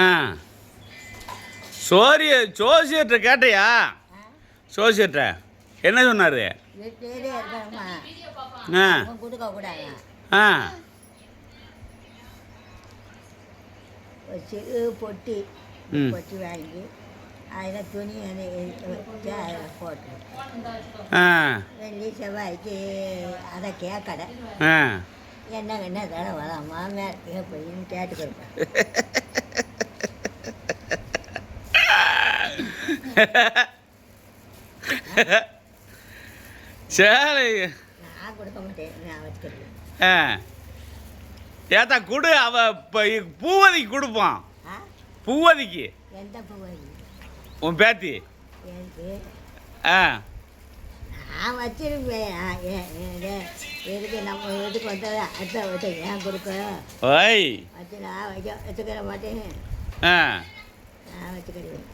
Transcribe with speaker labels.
Speaker 1: ஆ ஜோசியர்கிட்ட கேட்டையா? ஜோசியர்கிட்ட என்ன சொன்னார்? ஆ ஆ
Speaker 2: சிறு பொட்டி பொட்டி வாங்கி அதில் துணி அதில் போட்டு வெள்ளி செவ்வாய்க்கு அதை கேட்கடை என்ன தடவை வரான் மாமியார் எப்படின்னு கேட்டு கொடுப்பேன்.
Speaker 1: சரி
Speaker 2: நான் கொடுக்க மாட்டேன், நான் வச்சுக்கிறேன்.
Speaker 1: ஏத்தா கொடு, அவ பூவதிக்கு கொடுப்பான். பூவதிக்கு
Speaker 2: எந்த பூவதி?
Speaker 1: உன் பேத்தி.
Speaker 2: எனக்கு
Speaker 1: ஆ
Speaker 2: நான் வச்சிருப்பேன். எதுக்கு நம்ம வீட்டுக்கு வந்தது அத்தை வச்சு ஏன் கொடுக்க
Speaker 1: ஓய்
Speaker 2: வச்சு நான் வச்சுக்கிற மாட்டேன்.
Speaker 1: ஆ
Speaker 2: நான் வச்சுக்கிறேன்.